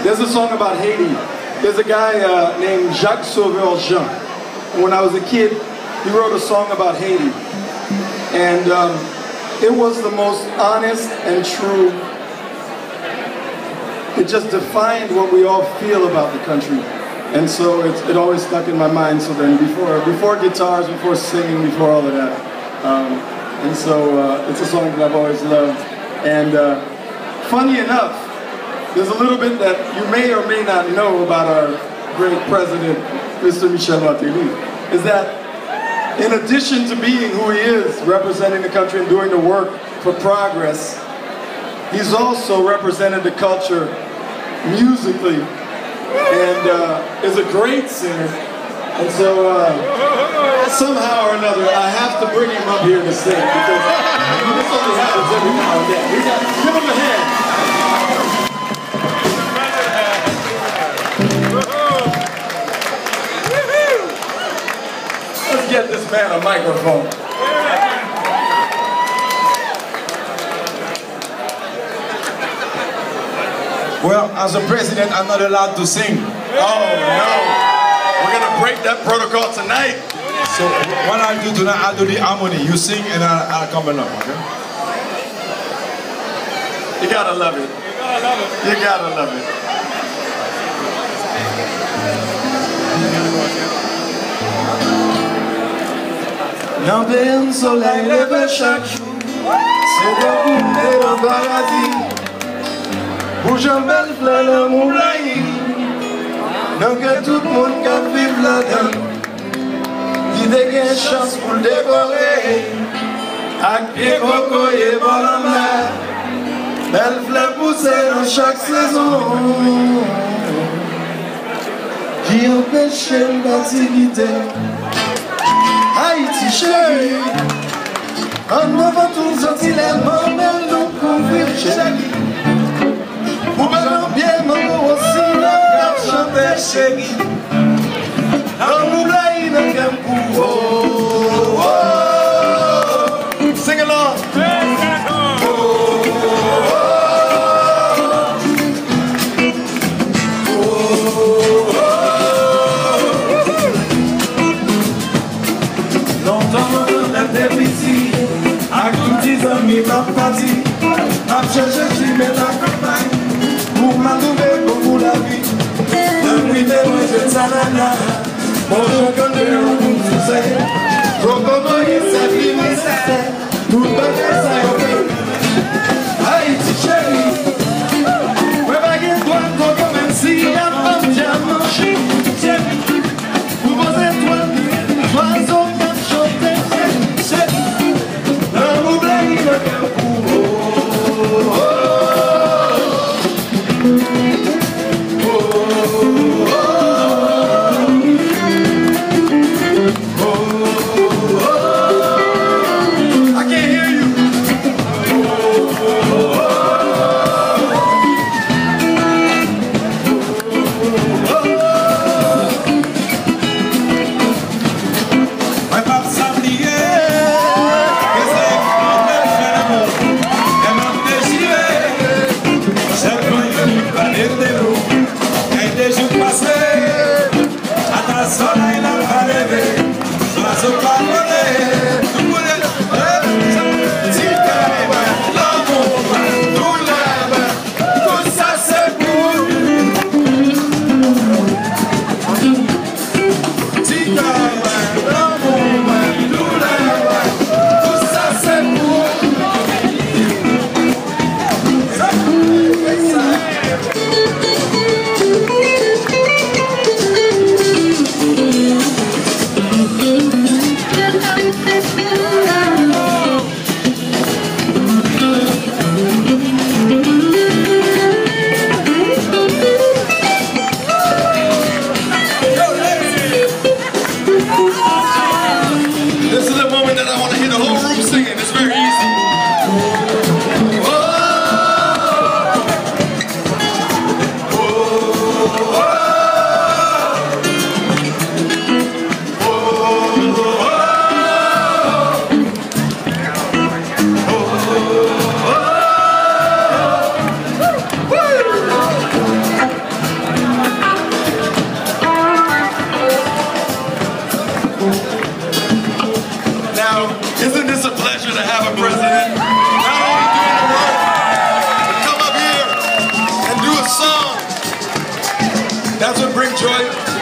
There's a song about Haiti. There's a guy named Jacques Sauveur Jean. And when I was a kid, he wrote a song about Haiti. And it was the most honest and true. It just defined what we all feel about the country. And so it always stuck in my mind. So then before guitars, before singing, before all of that. And so it's a song that I've always loved. And funny enough, there's a little bit that you may or may not know about our great president, Mr. Michel Martelly, is that in addition to being who he is, representing the country and doing the work for progress, he's also represented the culture musically and is a great singer. And so somehow or another, I have to bring him up here to sing because this only happens every now and then. Give him a hand. Let's get this man a microphone. Well, as a president, I'm not allowed to sing. Oh no! We're gonna break that protocol tonight. So what I'll do tonight, I'll do the harmony. You sing and I'll come along, okay? You gotta love it. You gotta love it. Dans plein soleil levé chaque jour, c'est de bouler dans le paradis. Bouge en belle fleur dans mon laï, donc que tout le monde qui vive là-dedans, qui dégaine chance pour le dévorer, avec pied coco et bon en mer, belle fleur poussée dans chaque saison, qui empêche l'activité. Haïti chérie, en avant tout sortilèment, mais nous convient chérie. Pour ballon bien, mon aussi, la chanter chérie. Dans mon blaï, dans qu'un coup, oh, oh, sing along. Amis m'a parti, m'a cherché qui met la campagne pour m'allouer pour la vie. Depuis des mois je t'alala, mon chien connaît un coup de succès. Trop comment il s'est pris nécessaire, tout le monde est ça ok. Haïti chérie, ouais baguette toi comme même si y'a pas de diamant chérie. Pour vos étoiles, oiseaux qui chantent chérie.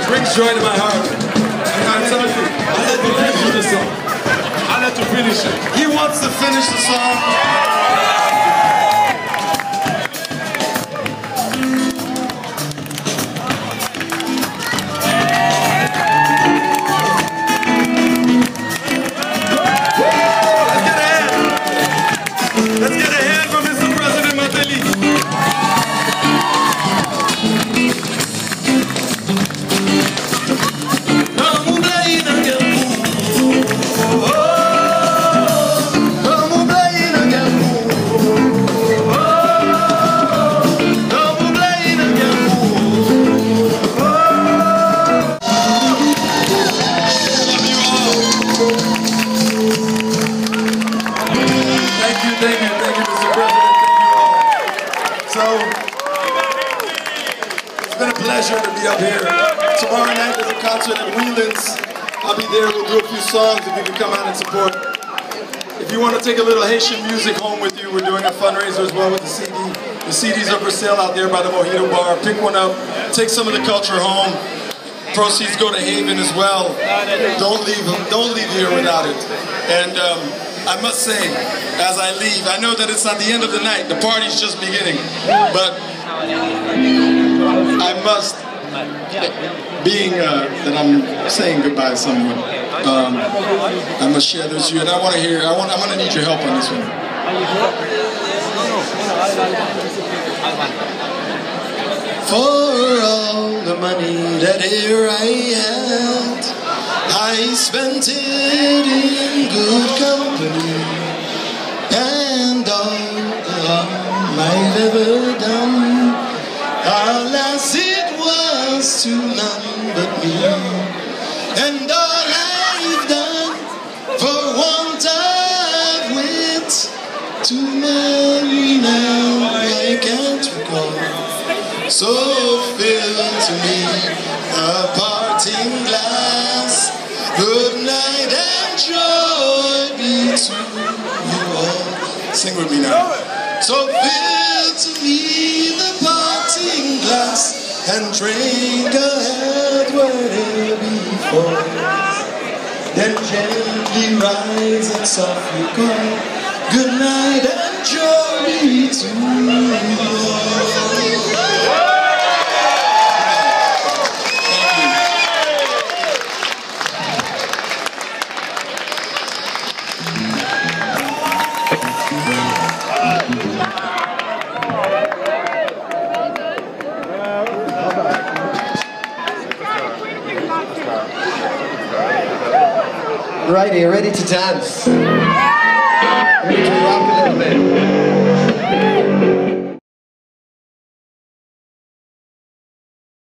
brings joy to my heart. And I'm telling you, I let the man do the song. I let you finish it. He wants to finish the song. Let's get a hand for Mr. President Martelly. Thank you, Mr. President. Thank you all. So, it's been a pleasure to be up here. Tomorrow night there's a concert at Wheelan's. I'll be there. We'll do a few songs if you can come out and support. If you want to take a little Haitian music home with you, we're doing a fundraiser as well with the CD. The CDs are for sale out there by the Mojito Bar. Pick one up. Take some of the culture home. Proceeds go to Haven as well. Don't leave here without it. And I must say, as I leave, I know that it's not the end of the night, the party's just beginning, but I must, being that I'm saying goodbye to someone, I must share this with you, and I'm gonna need your help on this one. For all the money that here I had, I spent it in good company, and all I've ever done, alas it was to none but me, and all I've done for want of wit, too many now I can't recall. So fill to me a parting glass. Good night and joy be to you all. Sing with me now. So fill to me the parting glass and drink a health where it before. Then gently rise and softly go. Good night and joy be to you all. Right, are you ready to dance? Ready to rock a little bit?